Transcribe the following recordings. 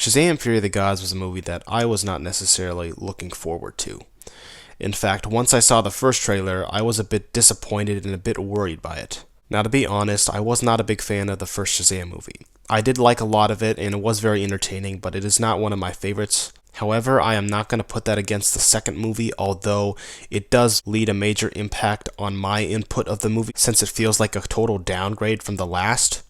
Shazam! Fury of the Gods was a movie that I was not necessarily looking forward to. In fact, once I saw the first trailer, I was a bit disappointed and a bit worried by it. Now, to be honest, I was not a big fan of the first Shazam movie. I did like a lot of it, and it was very entertaining, but it is not one of my favorites. However, I am not going to put that against the second movie, although it does lead a major impact on my input of the movie, since it feels like a total downgrade from the last.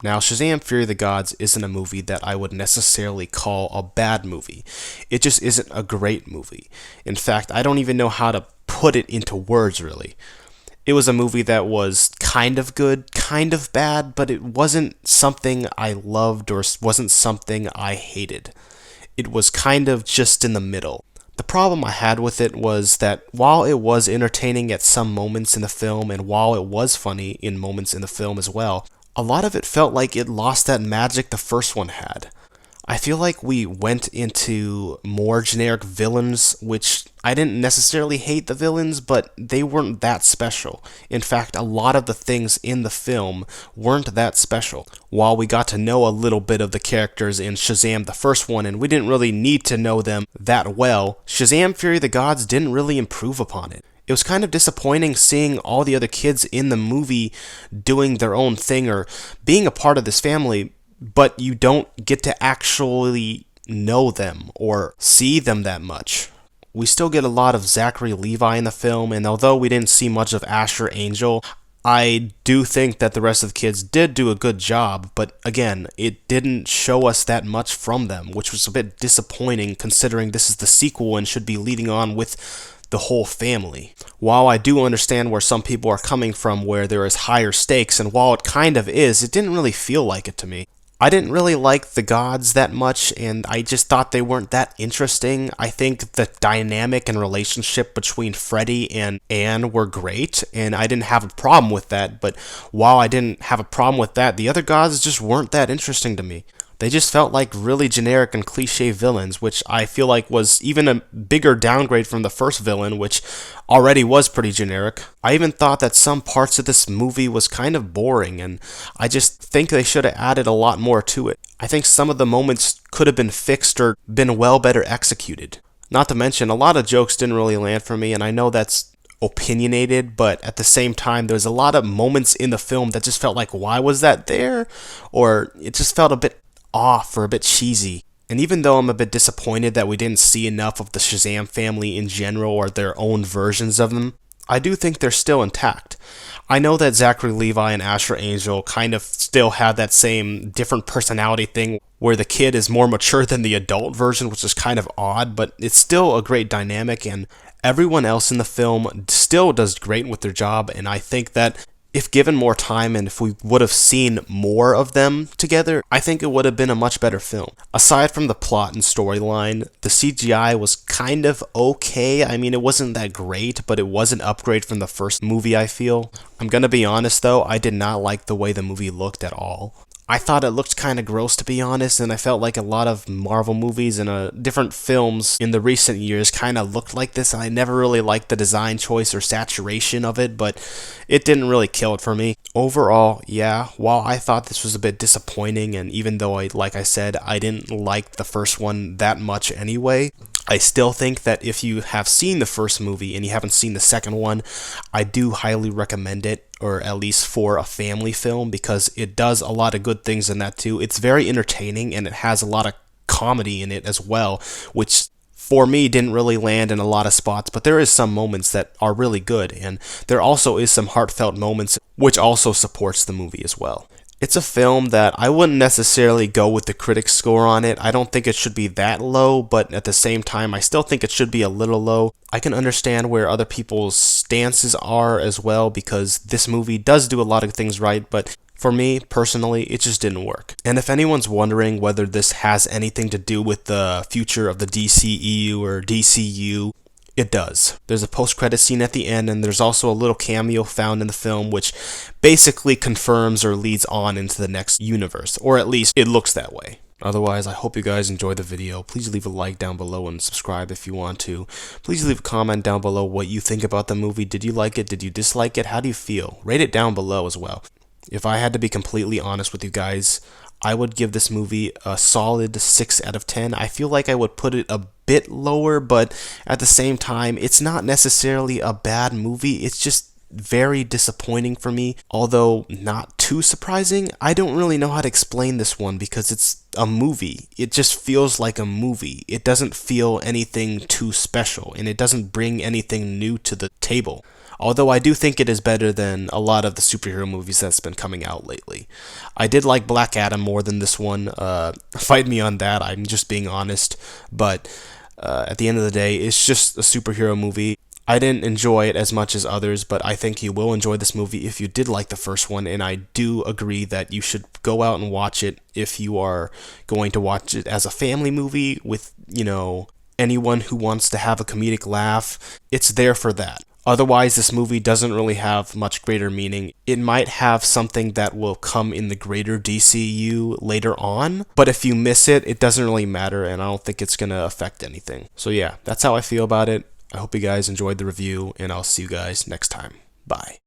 Now, Shazam! Fury of the Gods isn't a movie that I would necessarily call a bad movie. It just isn't a great movie. In fact, I don't even know how to put it into words, really. It was a movie that was kind of good, kind of bad, but it wasn't something I loved or wasn't something I hated. It was kind of just in the middle. The problem I had with it was that while it was entertaining at some moments in the film, and while it was funny in moments in the film as well, a lot of it felt like it lost that magic the first one had. I feel like we went into more generic villains, which I didn't necessarily hate the villains, but they weren't that special. In fact, a lot of the things in the film weren't that special. While we got to know a little bit of the characters in Shazam! The first one, and we didn't really need to know them that well, Shazam! Fury of the Gods didn't really improve upon it. It was kind of disappointing seeing all the other kids in the movie doing their own thing or being a part of this family, but you don't get to actually know them or see them that much. We still get a lot of Zachary Levi in the film, and although we didn't see much of Asher Angel, I do think that the rest of the kids did do a good job, but again, it didn't show us that much from them, which was a bit disappointing considering this is the sequel and should be leading on with the whole family. While I do understand where some people are coming from where there is higher stakes, and while it kind of is, it didn't really feel like it to me. I didn't really like the gods that much, and I just thought they weren't that interesting. I think the dynamic and relationship between Freddy and Anne were great, and I didn't have a problem with that, but while I didn't have a problem with that, the other gods just weren't that interesting to me. They just felt like really generic and cliche villains, which I feel like was even a bigger downgrade from the first villain, which already was pretty generic. I even thought that some parts of this movie was kind of boring, and I just think they should have added a lot more to it. I think some of the moments could have been fixed or been well better executed. Not to mention, a lot of jokes didn't really land for me, and I know that's opinionated, but at the same time, there's a lot of moments in the film that just felt like, why was that there? Or it just felt a bit off or a bit cheesy. And even though I'm a bit disappointed that we didn't see enough of the Shazam family in general or their own versions of them, I do think they're still intact. I know that Zachary Levi and Asher Angel kind of still have that same different personality thing where the kid is more mature than the adult version, which is kind of odd, but it's still a great dynamic, and everyone else in the film still does great with their job, and I think that if given more time and if we would have seen more of them together, I think it would have been a much better film. Aside from the plot and storyline, the CGI was kind of okay. I mean, it wasn't that great, but it was an upgrade from the first movie, I feel. I'm gonna be honest though, I did not like the way the movie looked at all. I thought it looked kind of gross, to be honest, and I felt like a lot of Marvel movies and different films in the recent years kind of looked like this, and I never really liked the design choice or saturation of it, but it didn't really kill it for me. Overall, yeah, while I thought this was a bit disappointing, and even though, like I said, I didn't like the first one that much anyway, I still think that if you have seen the first movie and you haven't seen the second one, I do highly recommend it, or at least for a family film, because it does a lot of good things in that too. It's very entertaining and it has a lot of comedy in it as well, which for me didn't really land in a lot of spots, but there is some moments that are really good, and there also is some heartfelt moments which also supports the movie as well. It's a film that I wouldn't necessarily go with the critics' score on it. I don't think it should be that low, but at the same time, I still think it should be a little low. I can understand where other people's stances are as well, because this movie does do a lot of things right, but for me, personally, it just didn't work. And if anyone's wondering whether this has anything to do with the future of the DCEU or DCU, it does. There's a post-credit scene at the end, and there's also a little cameo found in the film which basically confirms or leads on into the next universe, or at least it looks that way. Otherwise, I hope you guys enjoyed the video. Please leave a like down below and subscribe if you want to. Please leave a comment down below what you think about the movie. Did you like it? Did you dislike it? How do you feel? Rate it down below as well. If I had to be completely honest with you guys, I would give this movie a solid 6 out of 10. I feel like I would put it a bit lower, but at the same time, it's not necessarily a bad movie. It's just very disappointing for me, although not too surprising. I don't really know how to explain this one because it's a movie. It just feels like a movie. It doesn't feel anything too special, and it doesn't bring anything new to the table. Although I do think it is better than a lot of the superhero movies that's been coming out lately. I did like Black Adam more than this one. Fight me on that, I'm just being honest. But at the end of the day, it's just a superhero movie. I didn't enjoy it as much as others, but I think you will enjoy this movie if you did like the first one, and I do agree that you should go out and watch it if you are going to watch it as a family movie with, anyone who wants to have a comedic laugh. It's there for that. Otherwise, this movie doesn't really have much greater meaning. It might have something that will come in the greater DCU later on, but if you miss it, it doesn't really matter, and I don't think it's going to affect anything. So yeah, that's how I feel about it. I hope you guys enjoyed the review, and I'll see you guys next time. Bye.